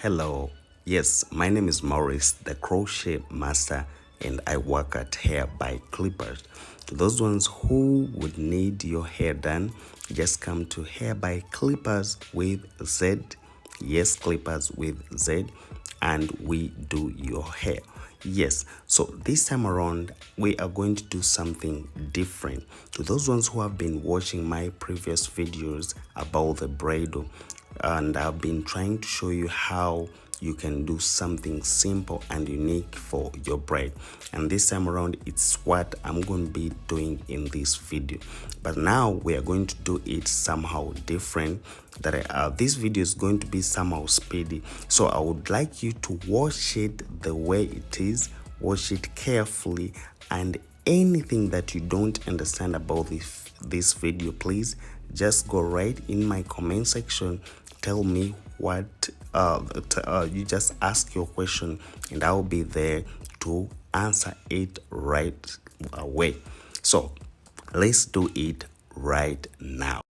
Hello, yes, my name is Maurice, the crochet master, and I work at Hair by Clippers. To those ones who would need your hair done, just come to Hair by Clippers with Z. Yes, Clippers with Z, and we do your hair. Yes, so this time around, we are going to do something different. To those ones who have been watching my previous videos about the bridal, and I've been trying to show you how you can do something simple and unique for your bride, and this time around it's what I'm going to be doing in this video. But now we are going to do it somehow different. This video is going to be somehow speedy, so I would like you to watch it the way it is, watch it carefully, and anything that you don't understand about this video, please just go right in my comment section, tell me what you just ask your question, and I'll be there to answer it right away. So let's do it right now.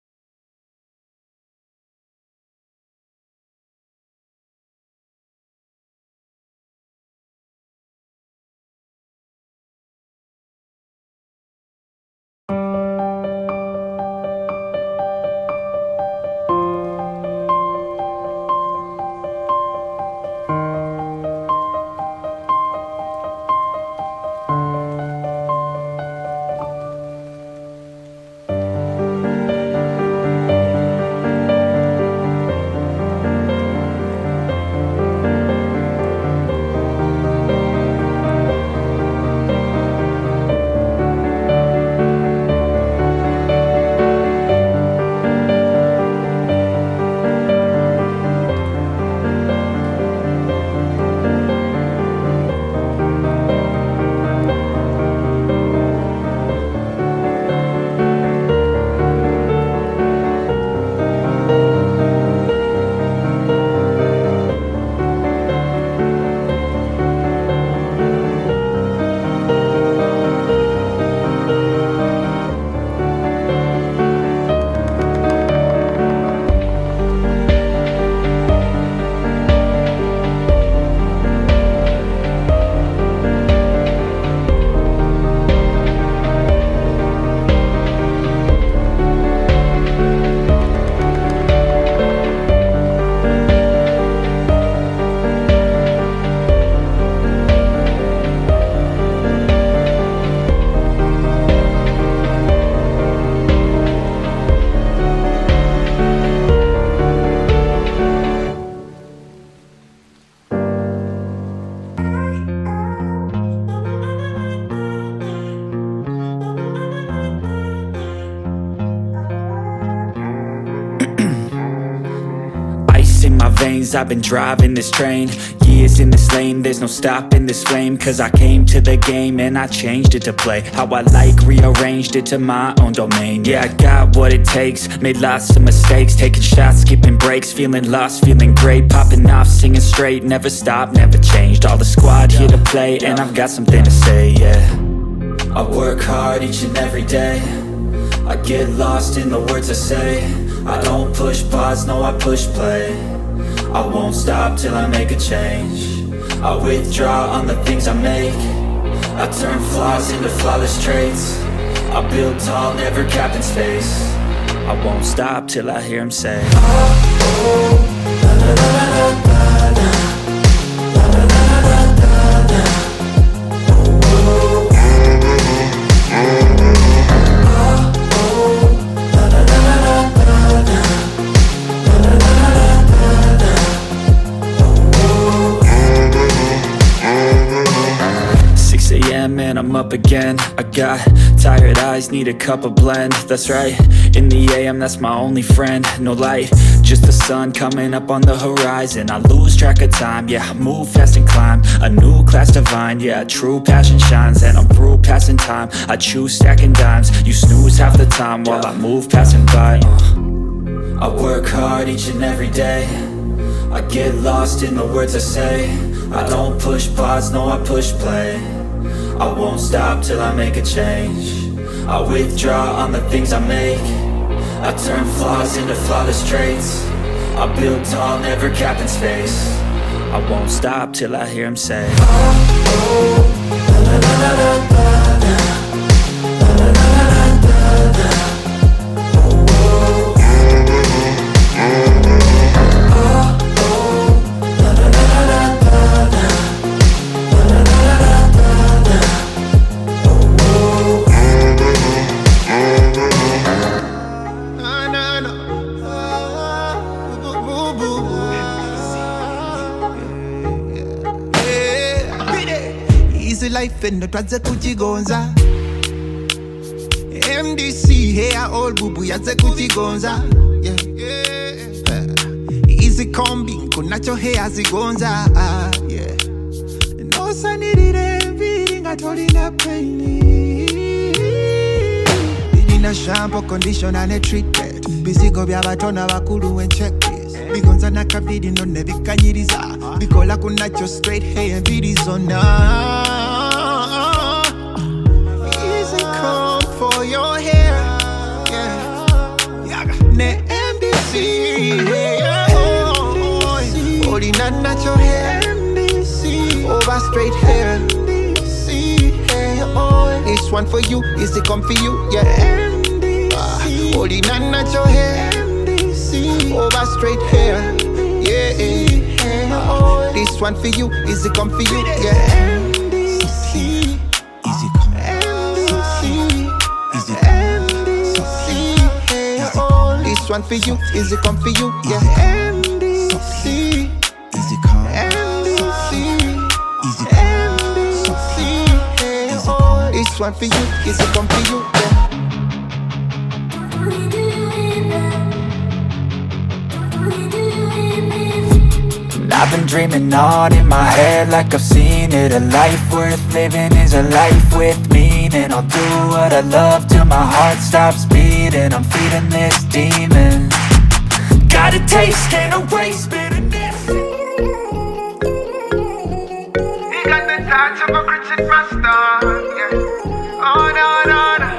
I've been driving this train, years in this lane, there's no stopping this flame. Cause I came to the game and I changed it to play how I like, rearranged it to my own domain. Yeah, I got what it takes, made lots of mistakes, taking shots, skipping breaks, feeling lost, feeling great, popping off, singing straight, never stopped, never changed. All the squad here to play, and I've got something to say, yeah. I work hard each and every day, I get lost in the words I say. I don't push pause, no I push play. I won't stop till I make a change. I withdraw on the things I make. I turn flaws into flawless traits. I build tall, never capped in space. I won't stop till I hear him say, oh, oh, la, la, la, la, la, la, la, la, la, la, la, la. Oh, oh, and I'm up again. I got tired eyes, need a cup of blend. That's right, in the AM, that's my only friend. No light, just the sun coming up on the horizon. I lose track of time, yeah, I move fast and climb a new class divine, yeah, true passion shines. And I'm through passing time, I choose stacking dimes. You snooze half the time while I move passing by. I work hard each and every day, I get lost in the words I say. I don't push pause, no I push play. I won't stop till I make a change. I withdraw on the things I make. I turn flaws into flawless traits. I build tall, never capped in space. I won't stop till I hear him say, Easy life and twaze kuchigonza MDC here all bubu yaze kuchigonza Easy combi kunacho hair zigonza No sanirire mviri ngatolina paini Nina shampoo conditioner ne treatment Bizigo bya batona bakulu and checklist Bigonza nakabidi none bikanyiriza Bikola kunacho straight hair and bidizona for your hair, ne MDC, holding on natural hair, MDC, over straight hair, MDC, hair oil. This one for you, is it come for you, MDC, holding on natural hair, MDC, over straight hair, hair oil. This one for you, is it come for you, MDC. This one for you, is it come for you? MDC, easy come. MDC, easy come. MDC, this one for you, is it come for you? I've been dreaming on in my head like I've seen it. A life worth living is a life with meaning. I'll do what I love till my heart stops beating. I'm feeding this demon. Got a taste, can't erase bitterness. He got the touch of a Christian master, Oh, no, no, no.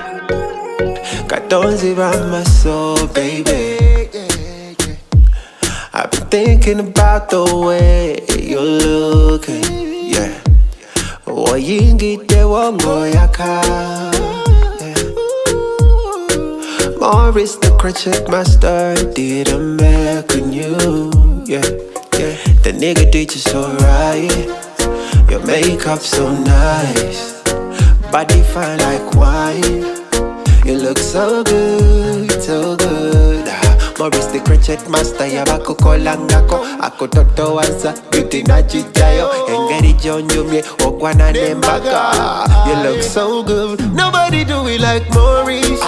Got those around my soul, baby. I've been thinking about the way you're looking, Oyingite wango yaka, Morris the crochet master did a make on you, The nigga did you so right. Your makeup so nice, body fine like wine. You look so good, so good. Morris the crochet master yabako kolangako. Ako toto waza beauty na chichayo. Engeri jonjumye okwana nembaga. You look so good. Nobody do it like Morris.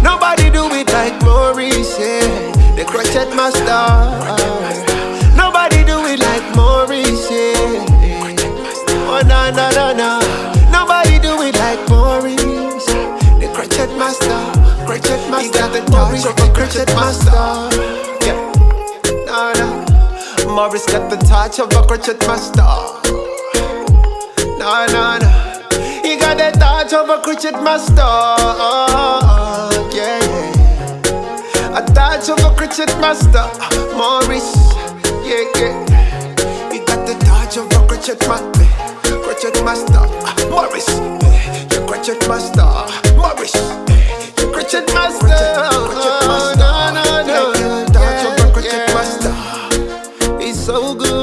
Nobody do it like Morris. The crochet master. Nobody do it like Morris. Oh no no no no. Nobody do it like Morris. The crochet master. Crochet master. He got the touch of a crochet master. No, no. Morris got the touch of a crochet master. No, no, no. He got the touch of a crochet master. A touch of a crochet master. Morris. He got the touch of a crochet master. Crochet master. Morris. Your crochet master. Morris. Crochet master, crochet master, no, no, no, crochet master. He's so good.